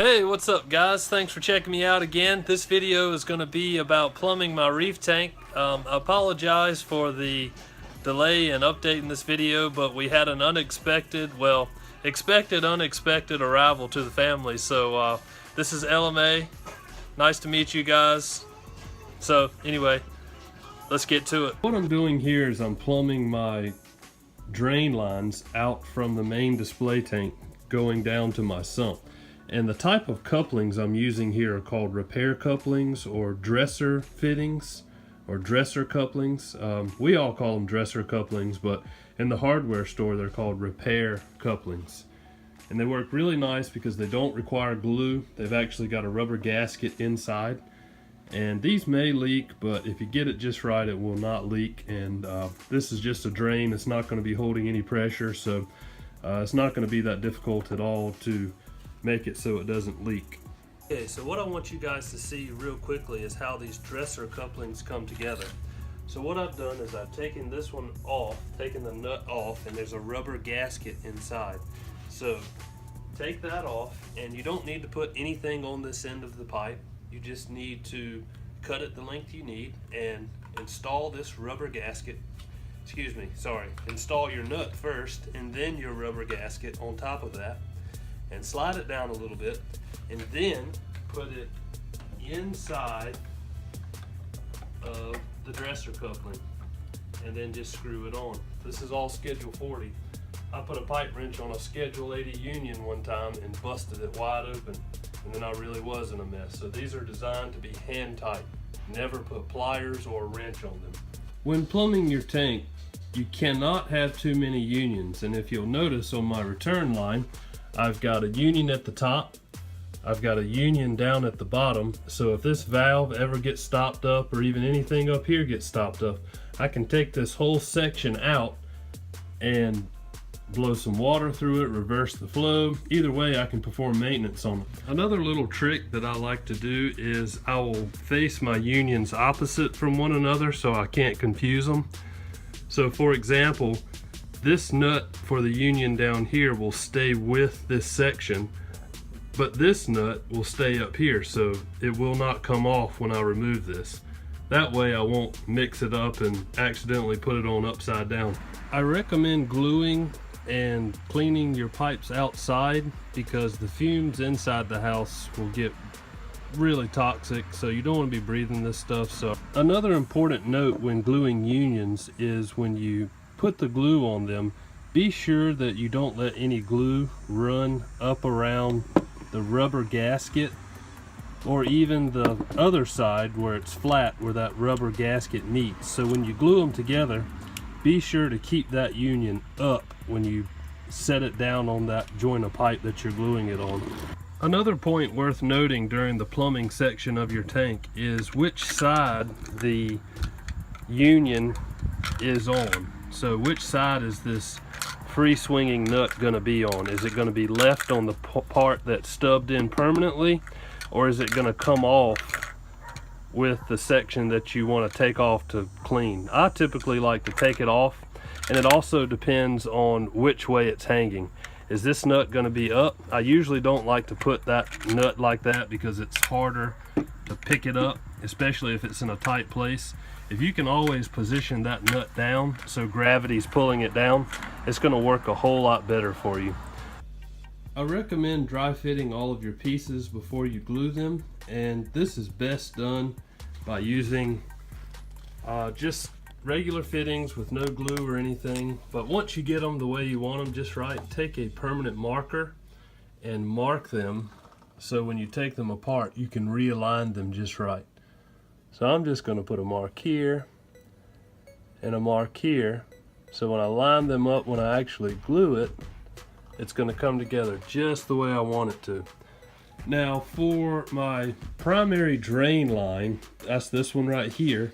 Hey, what's up guys? Thanks for checking me out again. This video is going to be about plumbing my reef tank. I apologize for the delay in updating this video, but we had an unexpected, well, expected unexpected arrival to the family. So this is LMA. Nice to meet you guys. So anyway, let's get to it. What I'm doing here is I'm plumbing my drain lines out from the main display tank going down to my sump. And the type of couplings I'm using here are called repair couplings or dresser fittings or dresser couplings. We all call them dresser couplings, but in the hardware store they're called repair couplings. And they work really nice because they don't require glue. They've actually got a rubber gasket inside. And these may leak, but if you get it just right, it will not leak. And this is just a drain. It's not going to be holding any pressure, so it's not going to be that difficult at all to make it so it doesn't leak. Okay, so what I want you guys to see real quickly is how these dresser couplings come together. So what I've done is I've taken this one off, taken the nut off, and there's a rubber gasket inside. So take that off, and you don't need to put anything on this end of the pipe. You just need to cut it the length you need and install this rubber gasket. Install your nut first and then your rubber gasket on top of that, and slide it down a little bit, and then put it inside of the dresser coupling, and then just screw it on. This is all Schedule 40. I put a pipe wrench on a Schedule 80 Union one time and busted it wide open, and then I really was in a mess. So these are designed to be hand tight. Never put pliers or a wrench on them. When plumbing your tank, you cannot have too many unions, and if you'll notice on my return line, I've got a union at the top, I've got a union down at the bottom, so if this valve ever gets stopped up or even anything up here gets stopped up, I can take this whole section out and blow some water through it, reverse the flow. Either way, I can perform maintenance on it. Another little trick that I like to do is I will face my unions opposite from one another so I can't confuse them. So for example, this nut for the union down here will stay with this section, but this nut will stay up here, so it will not come off when I remove this. That way I won't mix it up and accidentally put it on upside down. I recommend gluing and cleaning your pipes outside because the fumes inside the house will get really toxic, so you don't want to be breathing this stuff. So another important note when gluing unions is when you put the glue on them, be sure that you don't let any glue run up around the rubber gasket or even the other side where it's flat, where that rubber gasket meets. So when you glue them together, be sure to keep that union up when you set it down on that joint of pipe that you're gluing it on. Another point worth noting during the plumbing section of your tank is which side the union is on. So which side is this free swinging nut going to be on? Is it going to be left on the part that's stubbed in permanently, or is it going to come off with the section that you want to take off to clean? I typically like to take it off, and it also depends on which way it's hanging. Is this nut going to be up? I usually don't like to put that nut like that because it's harder to pick it up, especially if it's in a tight place. If you can always position that nut down so gravity's pulling it down, it's going to work a whole lot better for you. I recommend dry fitting all of your pieces before you glue them, and this is best done by using just regular fittings with no glue or anything. But once you get them the way you want them just right, take a permanent marker and mark them so when you take them apart you can realign them just right. So I'm just going to put a mark here and a mark here, so when I line them up, when I actually glue it, it's going to come together just the way I want it to. Now for my primary drain line, that's this one right here,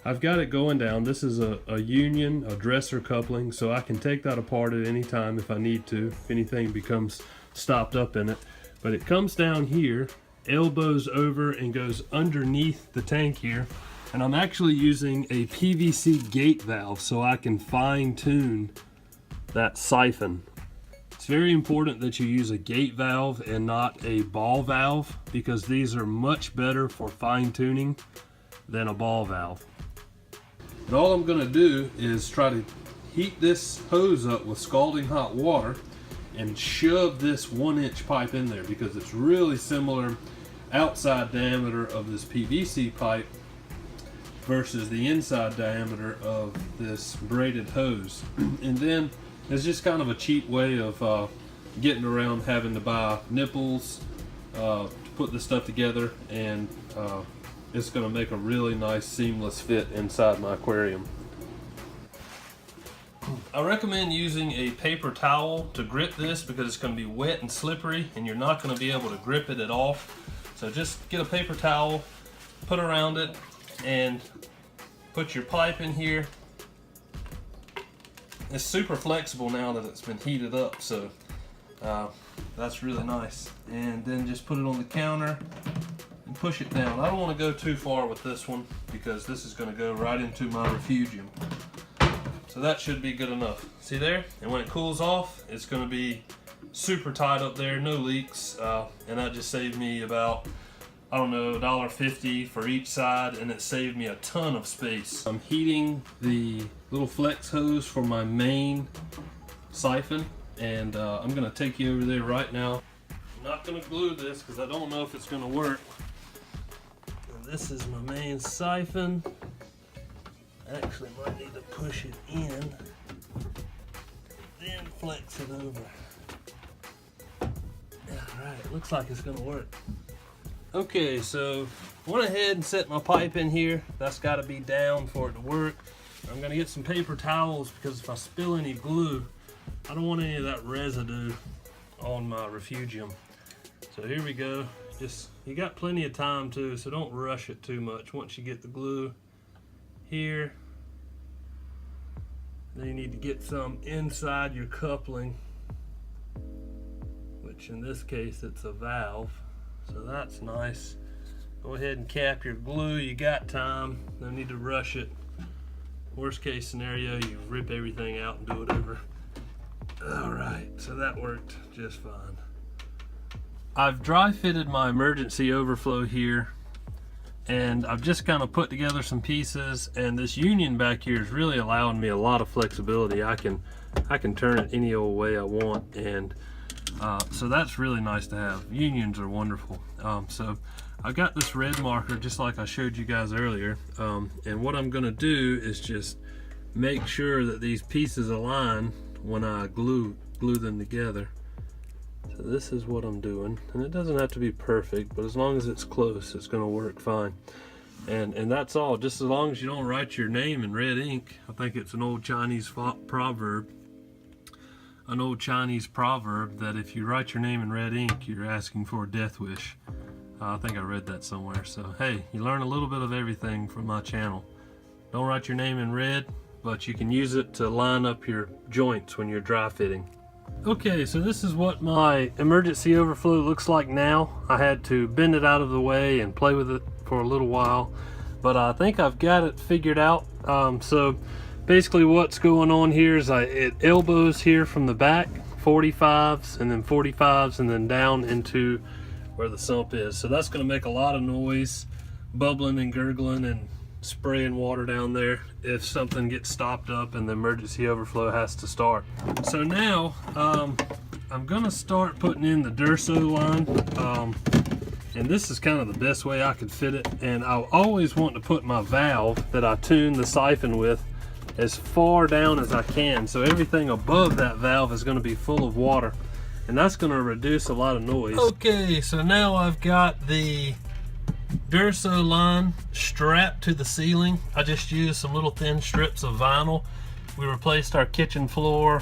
I've got it going down. This is a union, a dresser coupling, so I can take that apart at any time if I need to, if anything becomes stopped up in it. But it comes down here, elbows over, and goes underneath the tank here. And I'm actually using a PVC gate valve so I can fine tune that siphon. It's very important that you use a gate valve and not a ball valve, because these are much better for fine tuning than a ball valve. But all I'm gonna do is try to heat this hose up with scalding hot water and shove this 1-inch pipe in there, because it's really similar outside diameter of this PVC pipe versus the inside diameter of this braided hose. And then it's just kind of a cheap way of getting around having to buy nipples to put this stuff together, and it's going to make a really nice seamless fit inside my aquarium. I recommend using a paper towel to grip this, because it's going to be wet and slippery and you're not going to be able to grip it at all. So just get a paper towel, put around it, and put your pipe in here. It's super flexible now that it's been heated up, so that's really nice. And then just put it on the counter and push it down. I don't want to go too far with this one, because this is going to go right into my refugium. So that should be good enough. See there? And when it cools off, it's going to be super tight up there, no leaks, and that just saved me about, I don't know, $1.50 for each side, and it saved me a ton of space. I'm heating the little flex hose for my main siphon, and I'm going to take you over there right now. I'm not going to glue this because I don't know if it's going to work. And this is my main siphon. Actually might need to push it in, then flex it over. Alright, looks like it's gonna work. Okay, so went ahead and set my pipe in here. That's got to be down for it to work. I'm gonna get some paper towels, because if I spill any glue, I don't want any of that residue on my refugium. So here we go. Just, you got plenty of time too, so don't rush it too much. Once you get the glue here, then you need to get some inside your coupling, which in this case it's a valve, so that's nice. Go ahead and cap your glue. You got time, no need to rush it. Worst case scenario, you rip everything out and do it over. Alright, so that worked just fine. I've dry fitted my emergency overflow here, and I've just kind of put together some pieces, and this union back here is really allowing me a lot of flexibility. I can turn it any old way I want, and so that's really nice to have. Unions are wonderful. So I've got this red marker just like I showed you guys earlier, and what I'm gonna do is just make sure that these pieces align when I glue them together. So this is what I'm doing, and it doesn't have to be perfect, but as long as it's close, it's going to work fine. And that's all, just as long as you don't write your name in red ink. I think it's an old Chinese proverb that if you write your name in red ink, you're asking for a death wish. I think I read that somewhere. So hey, you learn a little bit of everything from my channel. Don't write your name in red, but you can use it to line up your joints when you're dry fitting. Okay, so this is what my emergency overflow looks like now. I had to bend it out of the way and play with it for a little while, but I think I've got it figured out. So basically what's going on here is it elbows here from the back, 45s and then 45s, and then down into where the sump is. So that's going to make a lot of noise, bubbling and gurgling and spraying water down there if something gets stopped up and the emergency overflow has to start. So now I'm gonna start putting in the Durso line, and this is kind of the best way I could fit it. And I always want to put my valve that I tune the siphon with as far down as I can, so everything above that valve is going to be full of water, and that's going to reduce a lot of noise. Okay, so now I've got the Durso line strapped to the ceiling. I just used some little thin strips of vinyl. We replaced our kitchen floor,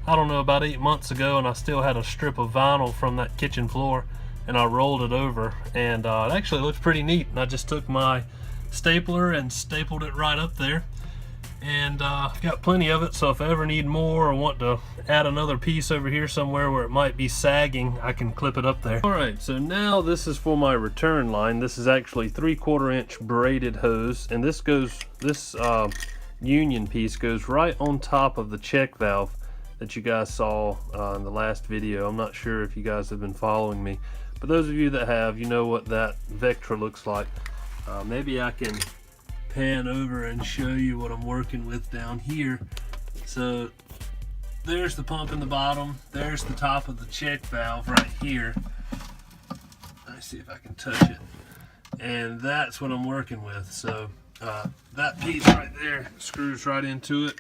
I don't know, about 8 months ago, and I still had a strip of vinyl from that kitchen floor, and I rolled it over, and it actually looks pretty neat. And I just took my stapler and stapled it right up there, and I've got plenty of it, so if I ever need more or want to add another piece over here somewhere where it might be sagging, I can clip it up there. Alright, so now this is for my return line. This is actually 3/4 inch braided hose, and this union piece goes right on top of the check valve, that you guys saw in the last video. I'm not sure if you guys have been following me, but those of you that have, you know what that Vectra looks like. Maybe I can pan over and show you what I'm working with down here. So there's the pump in the bottom, there's the top of the check valve right here. Let me see if I can touch it. And that's what I'm working with. So that piece right there screws right into it.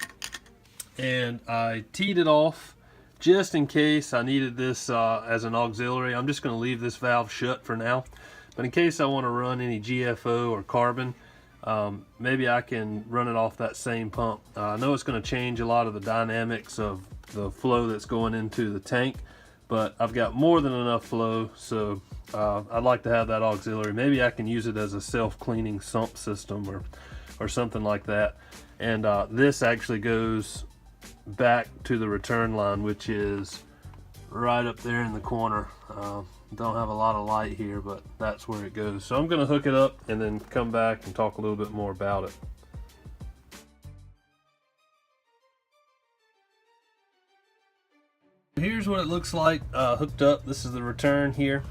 And I teed it off just in case I needed this as an auxiliary. I'm just going to leave this valve shut for now. But in case I want to run any GFO or carbon, maybe I can run it off that same pump. I know it's going to change a lot of the dynamics of the flow that's going into the tank, but I've got more than enough flow, so I'd like to have that auxiliary. Maybe I can use it as a self-cleaning sump system or something like that. And this actually goes back to the return line, which is right up there in the corner. Don't have a lot of light here, but that's where it goes. So I'm going to hook it up and then come back and talk a little bit more about it. Here's what it looks like hooked up. This is the return here.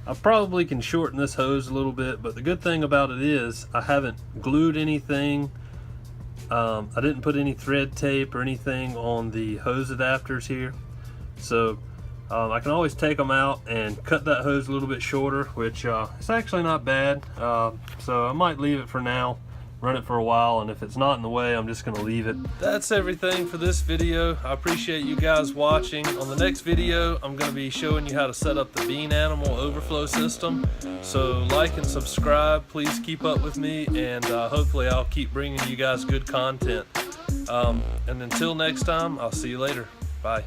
I probably can shorten this hose a little bit, but the good thing about it is I haven't glued anything. I didn't put any thread tape or anything on the hose adapters here. So I can always take them out and cut that hose a little bit shorter, which it's actually not bad. So I might leave it for now, run it for a while, and if it's not in the way, I'm just going to leave it. That's everything for this video. I appreciate you guys watching. On the next video, I'm going to be showing you how to set up the bean animal overflow system. So like and subscribe. Please keep up with me, and hopefully I'll keep bringing you guys good content. And until next time, I'll see you later. Bye.